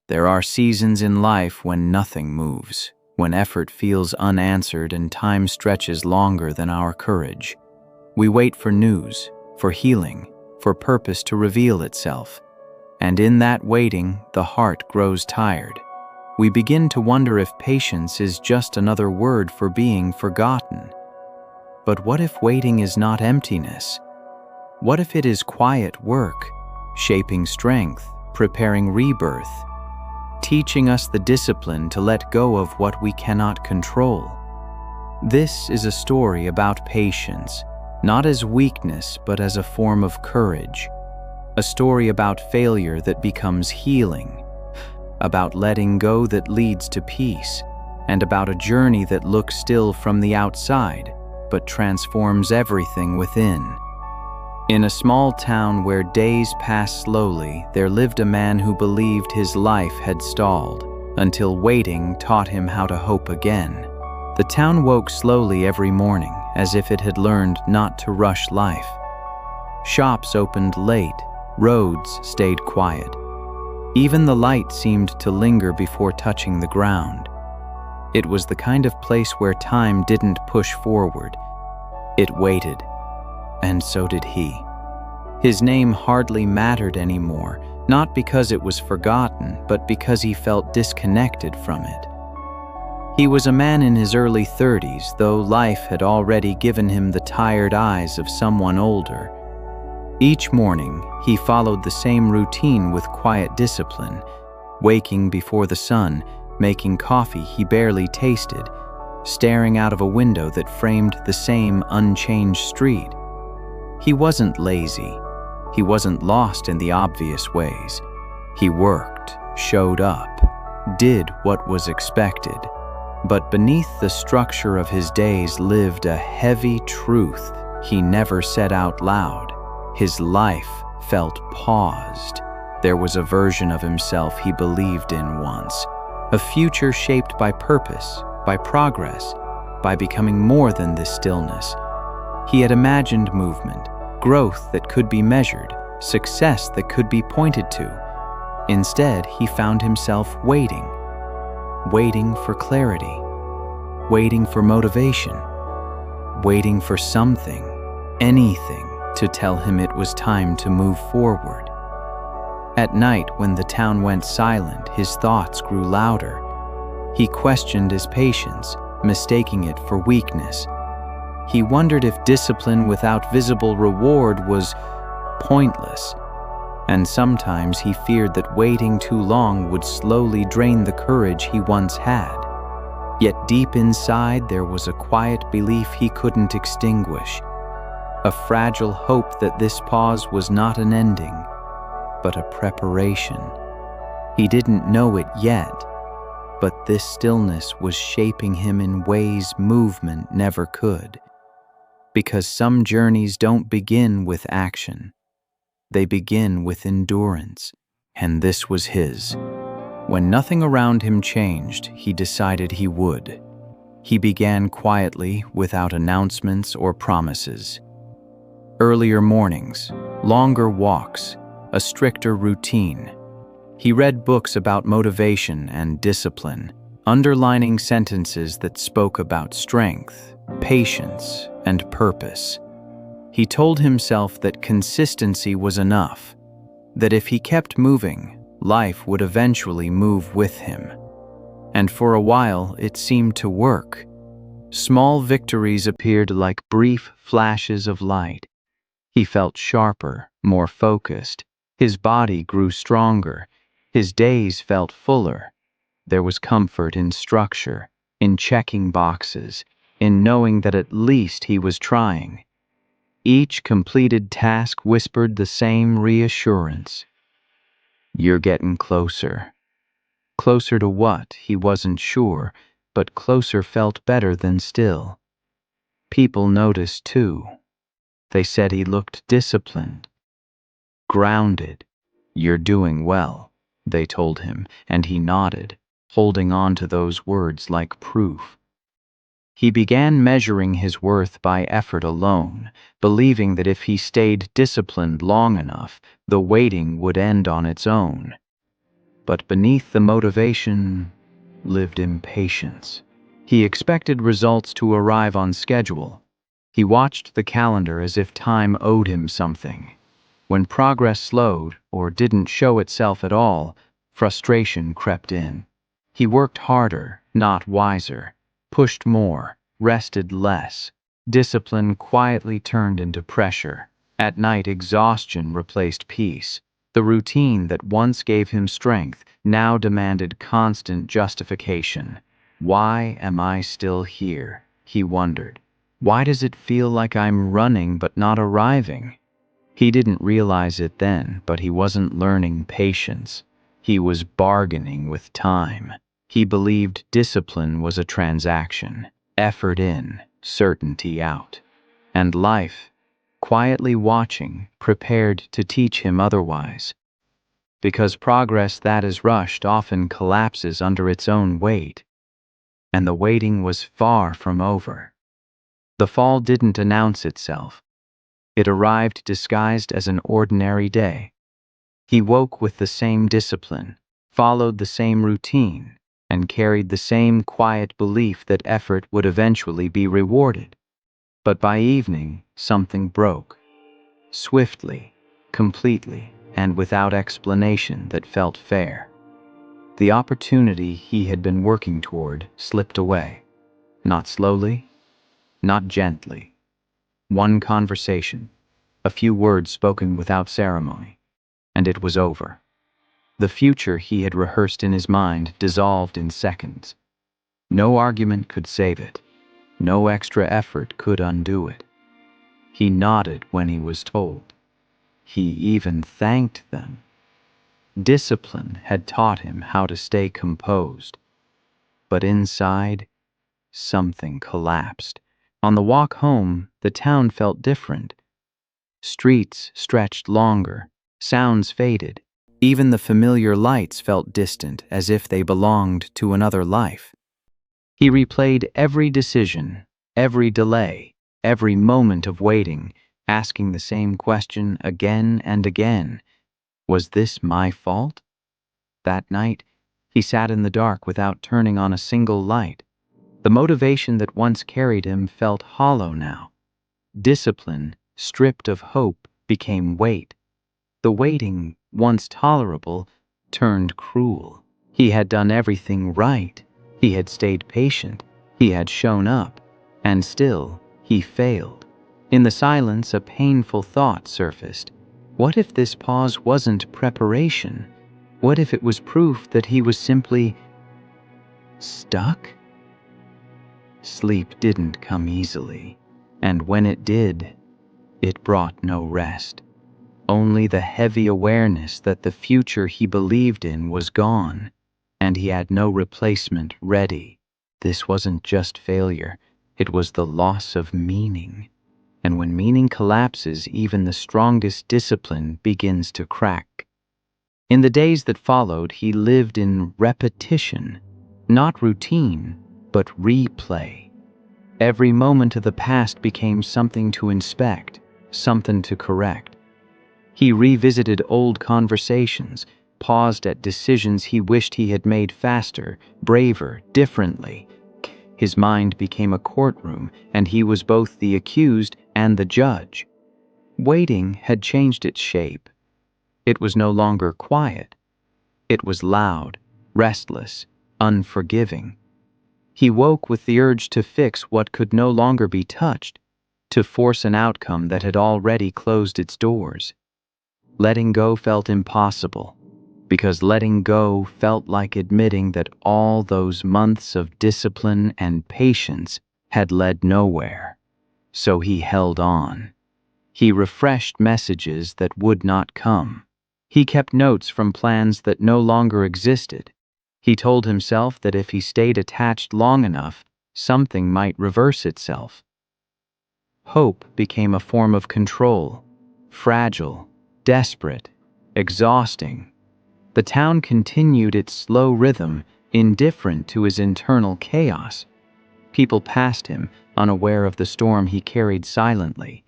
There are seasons in life when nothing moves, when effort feels unanswered and time stretches longer than our courage. We wait for news, for healing, for purpose to reveal itself. And in that waiting, the heart grows tired. We begin to wonder if patience is just another word for being forgotten. But what if waiting is not emptiness? What if it is quiet work, shaping strength, preparing rebirth, teaching us the discipline to let go of what we cannot control? This is a story about patience, not as weakness but as a form of courage. A story about failure that becomes healing, about letting go that leads to peace, and about a journey that looks still from the outside but transforms everything within. In a small town where days passed slowly, there lived a man who believed his life had stalled, until waiting taught him how to hope again. The town woke slowly every morning, as if it had learned not to rush life. Shops opened late, roads stayed quiet. Even the light seemed to linger before touching the ground. It was the kind of place where time didn't push forward. It waited. And so did he. His name hardly mattered anymore, not because it was forgotten, but because he felt disconnected from it. He was a man in his early 30s, though life had already given him the tired eyes of someone older. Each morning, he followed the same routine with quiet discipline, waking before the sun, making coffee he barely tasted, staring out of a window that framed the same unchanged street. He wasn't lazy. He wasn't lost in the obvious ways. He worked, showed up, did what was expected. But beneath the structure of his days lived a heavy truth he never said out loud. His life felt paused. There was a version of himself he believed in once, a future shaped by purpose, by progress, by becoming more than this stillness. He had imagined movement, growth that could be measured, success that could be pointed to. Instead, he found himself waiting for clarity, waiting for motivation, waiting for something, anything, to tell him it was time to move forward. At night, when the town went silent, his thoughts grew louder. He questioned his patience, mistaking it for weakness. He wondered if discipline without visible reward was pointless, and sometimes he feared that waiting too long would slowly drain the courage he once had. Yet deep inside there was a quiet belief he couldn't extinguish, a fragile hope that this pause was not an ending, but a preparation. He didn't know it yet, but this stillness was shaping him in ways movement never could. Because some journeys don't begin with action. They begin with endurance, and this was his. When nothing around him changed, he decided he would. He began quietly, without announcements or promises. Earlier mornings, longer walks, a stricter routine. He read books about motivation and discipline, underlining sentences that spoke about strength, patience, and purpose. He told himself that consistency was enough, that if he kept moving, life would eventually move with him. And for a while, it seemed to work. Small victories appeared like brief flashes of light. He felt sharper, more focused. His body grew stronger. His days felt fuller. There was comfort in structure, in checking boxes, in knowing that at least he was trying. Each completed task whispered the same reassurance. You're getting closer. Closer to what, he wasn't sure, but closer felt better than still. People noticed too. They said he looked disciplined, grounded. You're doing well, they told him, and he nodded, holding on to those words like proof. He began measuring his worth by effort alone, believing that if he stayed disciplined long enough, the waiting would end on its own. But beneath the motivation lived impatience. He expected results to arrive on schedule. He watched the calendar as if time owed him something. When progress slowed or didn't show itself at all, frustration crept in. He worked harder, not wiser, pushed more, rested less. Discipline quietly turned into pressure. At night, exhaustion replaced peace. The routine that once gave him strength now demanded constant justification. Why am I still here? He wondered. Why does it feel like I'm running but not arriving? He didn't realize it then, but he wasn't learning patience. He was bargaining with time. He believed discipline was a transaction, effort in, certainty out. And life, quietly watching, prepared to teach him otherwise. Because progress that is rushed often collapses under its own weight. And the waiting was far from over. The fall didn't announce itself. It arrived disguised as an ordinary day. He woke with the same discipline, followed the same routine, and carried the same quiet belief that effort would eventually be rewarded. But by evening, something broke. Swiftly, completely, and without explanation that felt fair. The opportunity he had been working toward slipped away. Not slowly, not gently. One conversation, a few words spoken without ceremony, and it was over. The future he had rehearsed in his mind dissolved in seconds. No argument could save it. No extra effort could undo it. He nodded when he was told. He even thanked them. Discipline had taught him how to stay composed. But inside, something collapsed. On the walk home, the town felt different. Streets stretched longer, sounds faded. Even the familiar lights felt distant, as if they belonged to another life. He replayed every decision, every delay, every moment of waiting, asking the same question again and again. Was this my fault? That night, he sat in the dark without turning on a single light. The motivation that once carried him felt hollow now. Discipline, stripped of hope, became weight. The waiting, once tolerable, turned cruel. He had done everything right. He had stayed patient. He had shown up. And still, he failed. In the silence, a painful thought surfaced. What if this pause wasn't preparation? What if it was proof that he was simply stuck? Sleep didn't come easily. And when it did, it brought no rest. Only the heavy awareness that the future he believed in was gone, and he had no replacement ready. This wasn't just failure, it was the loss of meaning. And when meaning collapses, even the strongest discipline begins to crack. In the days that followed, he lived in repetition, not routine, but replay. Every moment of the past became something to inspect, something to correct. He revisited old conversations, paused at decisions he wished he had made faster, braver, differently. His mind became a courtroom, and he was both the accused and the judge. Waiting had changed its shape. It was no longer quiet. It was loud, restless, unforgiving. He woke with the urge to fix what could no longer be touched, to force an outcome that had already closed its doors. Letting go felt impossible, because letting go felt like admitting that all those months of discipline and patience had led nowhere. So he held on. He refreshed messages that would not come. He kept notes from plans that no longer existed. He told himself that if he stayed attached long enough, something might reverse itself. Hope became a form of control, fragile, desperate, exhausting. The town continued its slow rhythm, indifferent to his internal chaos. People passed him, unaware of the storm he carried silently.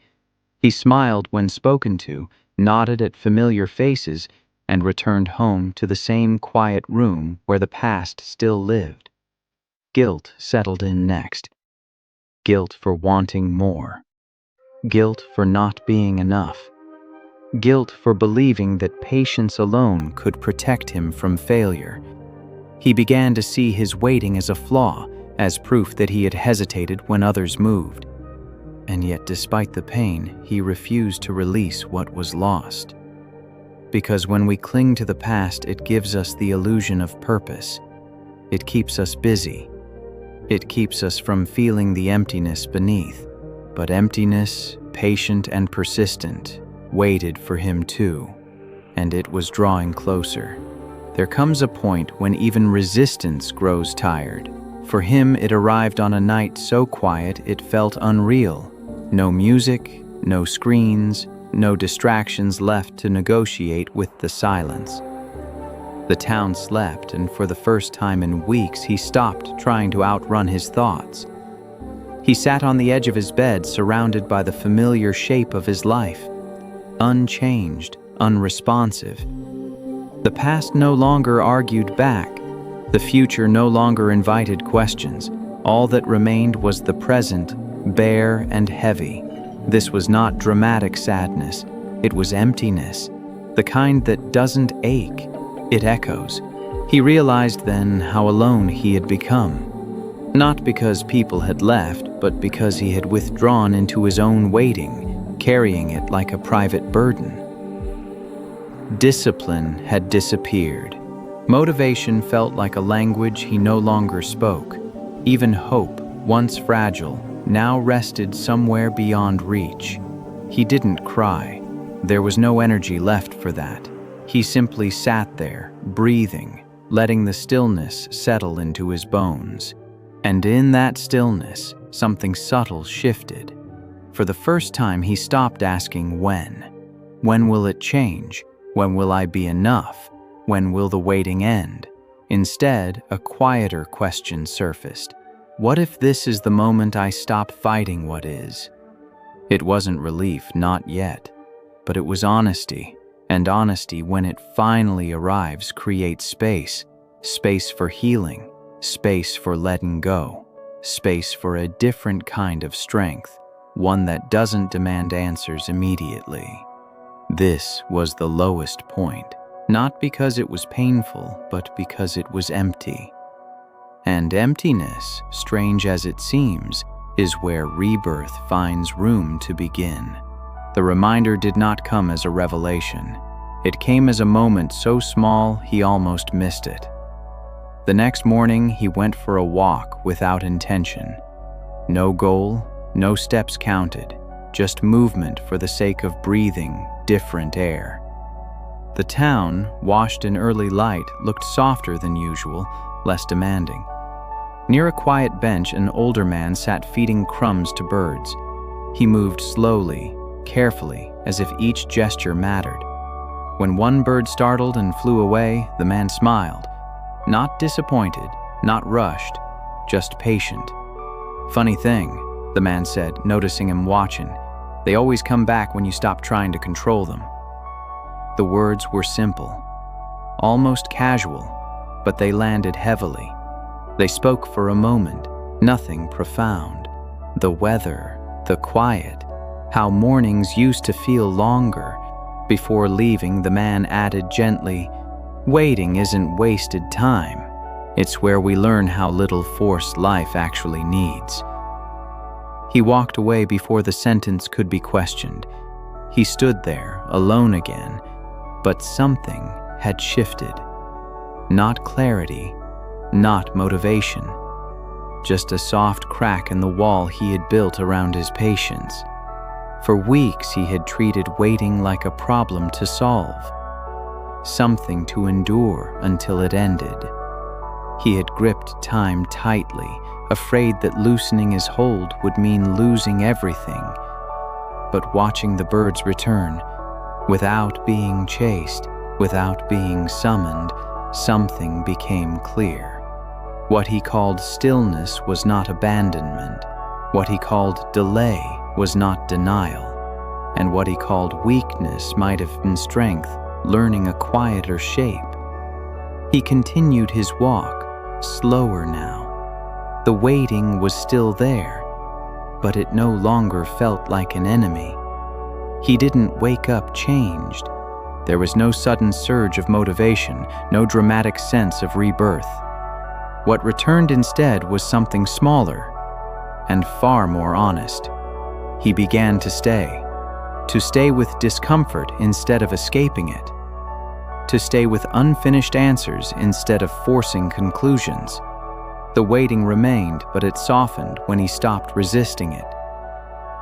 He smiled when spoken to, nodded at familiar faces, and returned home to the same quiet room where the past still lived. Guilt settled in next. Guilt for wanting more. Guilt for not being enough. Guilt for believing that patience alone could protect him from failure. He began to see his waiting as a flaw, as proof that he had hesitated when others moved. And yet, despite the pain, he refused to release what was lost. Because when we cling to the past, it gives us the illusion of purpose. It keeps us busy. It keeps us from feeling the emptiness beneath. But emptiness, patient and persistent, waited for him too, and it was drawing closer. There comes a point when even resistance grows tired. For him, it arrived on a night so quiet it felt unreal. No music, no screens, no distractions left to negotiate with the silence. The town slept, and for the first time in weeks, he stopped trying to outrun his thoughts. He sat on the edge of his bed, surrounded by the familiar shape of his life. Unchanged, unresponsive. The past no longer argued back. The future no longer invited questions. All that remained was the present, bare and heavy. This was not dramatic sadness. It was emptiness, the kind that doesn't ache. It echoes. He realized then how alone he had become. Not because people had left, but because he had withdrawn into his own waiting, carrying it like a private burden. Discipline had disappeared. Motivation felt like a language he no longer spoke. Even hope, once fragile, now rested somewhere beyond reach. He didn't cry. There was no energy left for that. He simply sat there, breathing, letting the stillness settle into his bones. And in that stillness, something subtle shifted. For the first time, he stopped asking when. When will it change? When will I be enough? When will the waiting end? Instead, a quieter question surfaced. What if this is the moment I stop fighting what is? It wasn't relief, not yet. But it was honesty. And honesty, when it finally arrives, creates space. Space for healing. Space for letting go. Space for a different kind of strength. One that doesn't demand answers immediately. This was the lowest point, not because it was painful, but because it was empty. And emptiness, strange as it seems, is where rebirth finds room to begin. The reminder did not come as a revelation. It came as a moment so small he almost missed it. The next morning, he went for a walk without intention. No goal, no steps counted, just movement for the sake of breathing different air. The town, washed in early light, looked softer than usual, less demanding. Near a quiet bench, an older man sat feeding crumbs to birds. He moved slowly, carefully, as if each gesture mattered. When one bird startled and flew away, the man smiled. Not disappointed, not rushed, just patient. Funny thing, the man said, noticing him watching. They always come back when you stop trying to control them. The words were simple, almost casual, but they landed heavily. They spoke for a moment, nothing profound. The weather, the quiet, how mornings used to feel longer. Before leaving, the man added gently, "Waiting isn't wasted time. It's where we learn how little force life actually needs." He walked away before the sentence could be questioned. He stood there, alone again, but something had shifted. Not clarity, not motivation, just a soft crack in the wall he had built around his patience. For weeks he had treated waiting like a problem to solve, something to endure until it ended. He had gripped time tightly, afraid that loosening his hold would mean losing everything. But watching the birds return, without being chased, without being summoned, something became clear. What he called stillness was not abandonment. What he called delay was not denial. And what he called weakness might have been strength, learning a quieter shape. He continued his walk, slower now. The waiting was still there, but it no longer felt like an enemy. He didn't wake up changed. There was no sudden surge of motivation, no dramatic sense of rebirth. What returned instead was something smaller and far more honest. He began to stay with discomfort instead of escaping it, to stay with unfinished answers instead of forcing conclusions. The waiting remained, but it softened when he stopped resisting it.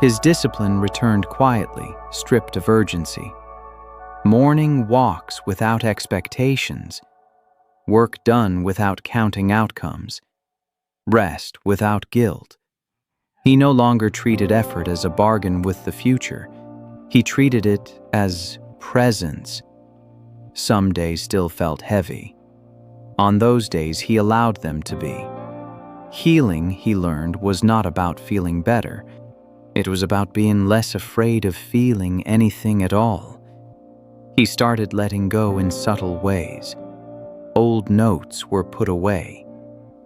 His discipline returned quietly, stripped of urgency. Morning walks without expectations, work done without counting outcomes, rest without guilt. He no longer treated effort as a bargain with the future. He treated it as presence. Some days still felt heavy. On those days, he allowed them to be. Healing, he learned, was not about feeling better. It was about being less afraid of feeling anything at all. He started letting go in subtle ways. Old notes were put away.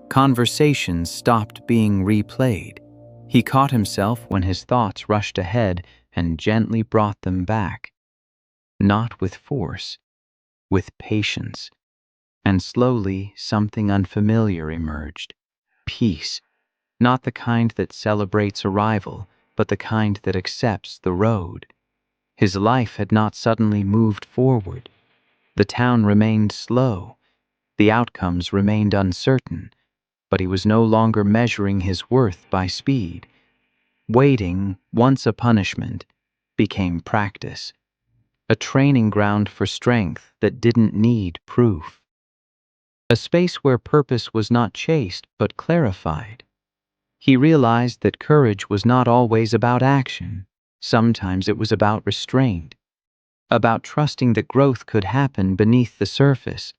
Conversations stopped being replayed. He caught himself when his thoughts rushed ahead and gently brought them back. Not with force, with patience. And slowly something unfamiliar emerged. Peace. Not the kind that celebrates arrival, but the kind that accepts the road. His life had not suddenly moved forward. The town remained slow. The outcomes remained uncertain, but he was no longer measuring his worth by speed. Waiting, once a punishment, became practice, a training ground for strength that didn't need proof. A space where purpose was not chased but clarified. He realized that courage was not always about action. Sometimes it was about restraint, about trusting that growth could happen beneath the surface,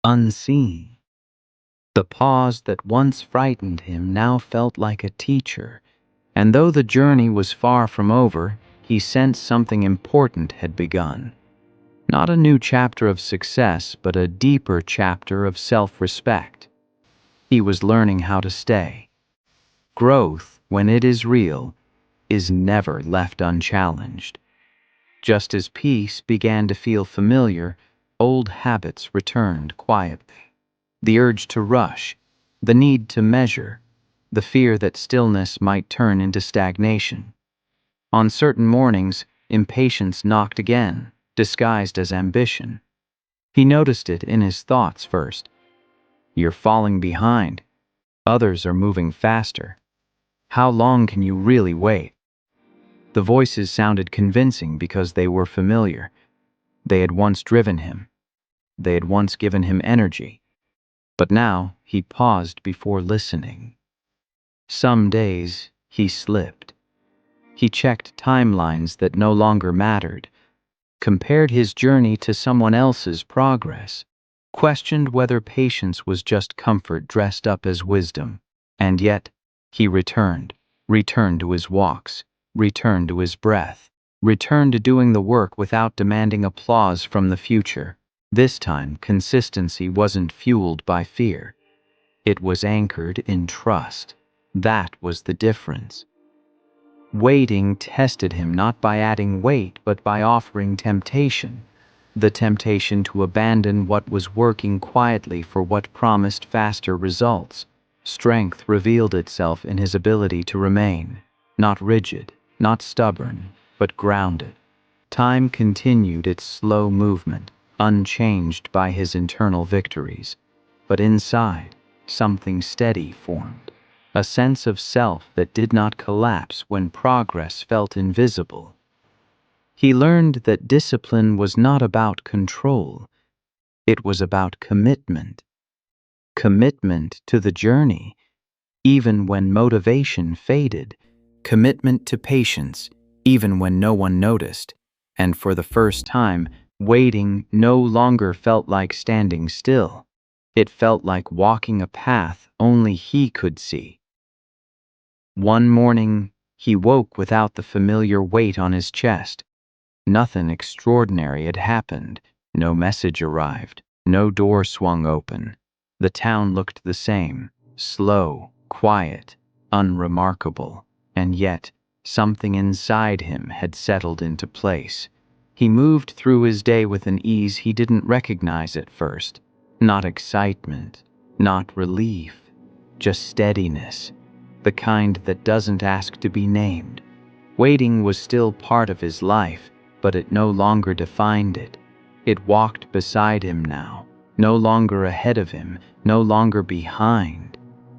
unseen. The pause that once frightened him now felt like a teacher, and though the journey was far from over, he sensed something important had begun. Not a new chapter of success, but a deeper chapter of self-respect. He was learning how to stay. Growth, when it is real, is never left unchallenged. Just as peace began to feel familiar, old habits returned quietly. The urge to rush, the need to measure, the fear that stillness might turn into stagnation. On certain mornings, impatience knocked again, disguised as ambition. He noticed it in his thoughts first. You're falling behind. Others are moving faster. How long can you really wait? The voices sounded convincing because they were familiar. They had once driven him. They had once given him energy. But now he paused before listening. Some days he slipped. He checked timelines that no longer mattered, compared his journey to someone else's progress, questioned whether patience was just comfort dressed up as wisdom. And yet, he returned to his walks, returned to his breath, returned to doing the work without demanding applause from the future. This time, consistency wasn't fueled by fear. It was anchored in trust. That was the difference. Waiting tested him not by adding weight, but by offering temptation. The temptation to abandon what was working quietly for what promised faster results. Strength revealed itself in his ability to remain, not rigid, not stubborn, but grounded. Time continued its slow movement, unchanged by his internal victories. But inside, something steady formed. A sense of self that did not collapse when progress felt invisible. He learned that discipline was not about control. It was about commitment. Commitment to the journey, even when motivation faded. Commitment to patience, even when no one noticed. And for the first time, waiting no longer felt like standing still. It felt like walking a path only he could see. One morning, he woke without the familiar weight on his chest. Nothing extraordinary had happened, No message arrived. No door swung open. The town looked the same, slow, quiet, unremarkable, and yet something inside him had settled into place. He moved through his day with an ease he didn't recognize at first. Not excitement, not relief, just steadiness, the kind that doesn't ask to be named. Waiting was still part of his life, but it no longer defined it. It walked beside him now, no longer ahead of him, no longer behind.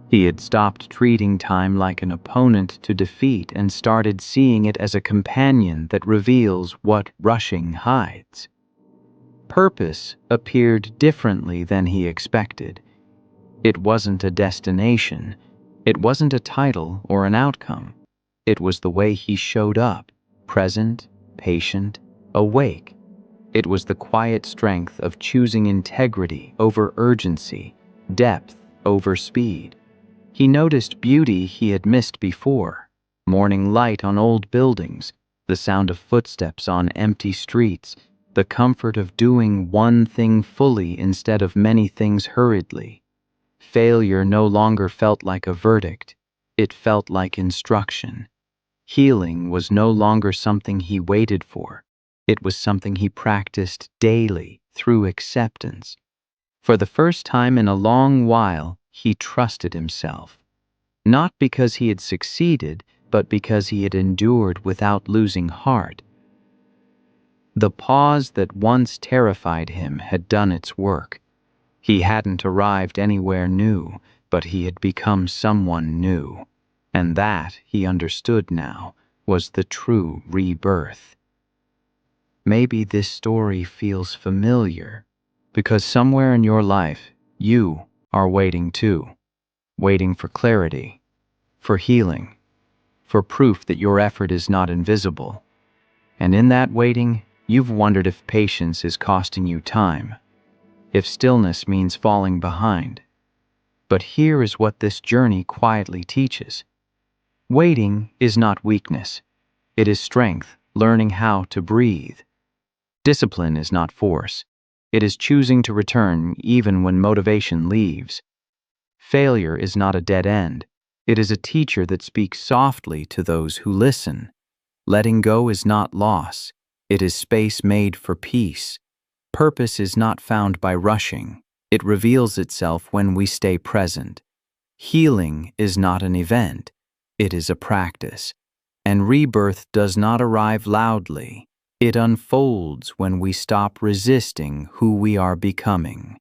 He had stopped treating time like an opponent to defeat and started seeing it as a companion that reveals what rushing hides. Purpose appeared differently than he expected. It wasn't a destination. It wasn't a title or an outcome. It was the way he showed up, present, patient, awake. It was the quiet strength of choosing integrity over urgency, depth over speed. He noticed beauty he had missed before: morning light on old buildings, the sound of footsteps on empty streets, the comfort of doing one thing fully instead of many things hurriedly. Failure no longer felt like a verdict. It felt like instruction. Healing was no longer something he waited for. It was something he practiced daily through acceptance. For the first time in a long while, he trusted himself. Not because he had succeeded, but because he had endured without losing heart. The pause that once terrified him had done its work. He hadn't arrived anywhere new, but he had become someone new. And that, he understood now, was the true rebirth. Maybe this story feels familiar, because somewhere in your life, you are waiting too. Waiting for clarity, for healing, for proof that your effort is not invisible. And in that waiting, you've wondered if patience is costing you time, if stillness means falling behind. But here is what this journey quietly teaches. Waiting is not weakness. It is strength, learning how to breathe. Discipline is not force. It is choosing to return even when motivation leaves. Failure is not a dead end. It is a teacher that speaks softly to those who listen. Letting go is not loss. It is space made for peace. Purpose is not found by rushing. It reveals itself when we stay present. Healing is not an event. It is a practice. And rebirth does not arrive loudly. It unfolds when we stop resisting who we are becoming.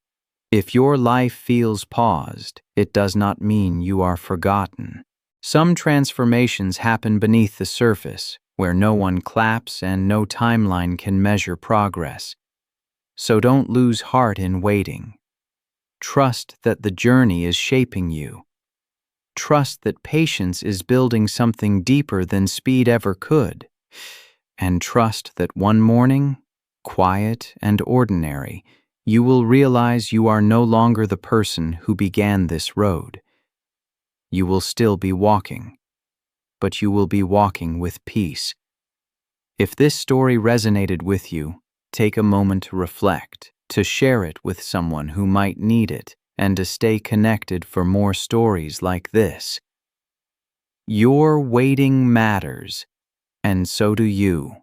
If your life feels paused, it does not mean you are forgotten. Some transformations happen beneath the surface, where no one claps and no timeline can measure progress. So don't lose heart in waiting. Trust that the journey is shaping you. Trust that patience is building something deeper than speed ever could. And trust that one morning, quiet and ordinary, you will realize you are no longer the person who began this road. You will still be walking, but you will be walking with peace. If this story resonated with you, take a moment to reflect, to share it with someone who might need it, and to stay connected for more stories like this. Your waiting matters, and so do you.